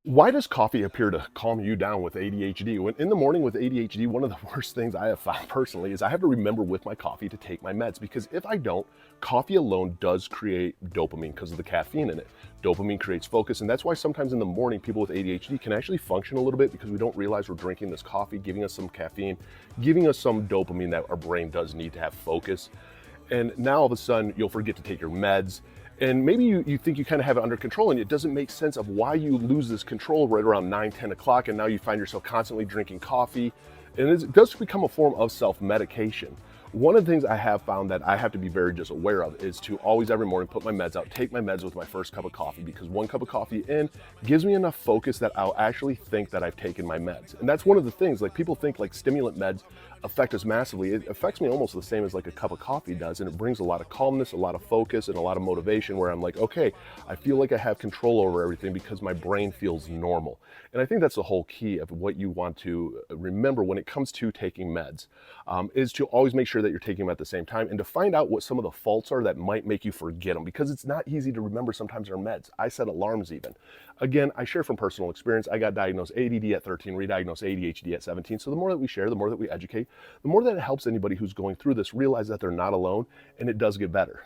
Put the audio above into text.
Why does coffee appear to calm you down with ADHD? When in the morning with ADHD, one of the worst things I have found personally is I have to remember with my coffee to take my meds because if I don't, coffee alone does create dopamine because of the caffeine in it. Dopamine creates focus, and that's why sometimes in the morning people with ADHD can actually function a little bit because we don't realize we're drinking this coffee, giving us some caffeine, giving us some dopamine that our brain does need to have focus. And now all of a sudden you'll forget to take your meds, and maybe you think you kind of have it under control, and it doesn't make sense of why you lose this control right around 9, 10 o'clock, and now you find yourself constantly drinking coffee, and it does become a form of self-medication. One of the things I have found that I have to be very just aware of is to always every morning put my meds out, take my meds with my first cup of coffee, because one cup of coffee in gives me enough focus that I'll actually think that I've taken my meds. And that's one of the things, like people think like stimulant meds affect us massively. It affects me almost the same as like a cup of coffee does, and it brings a lot of calmness, a lot of focus, and a lot of motivation where I'm like, okay, I feel like I have control over everything because my brain feels normal. And I think that's the whole key of what you want to remember when it comes to taking meds, is to always make sure that you're taking them at the same time and to find out what some of the faults are that might make you forget them, because it's not easy to remember sometimes our meds. I set alarms even. Again, I share from personal experience. I got diagnosed ADD at 13, re-diagnosed ADHD at 17. So the more that we share, the more that we educate, the more that it helps anybody who's going through this realize that they're not alone, and it does get better.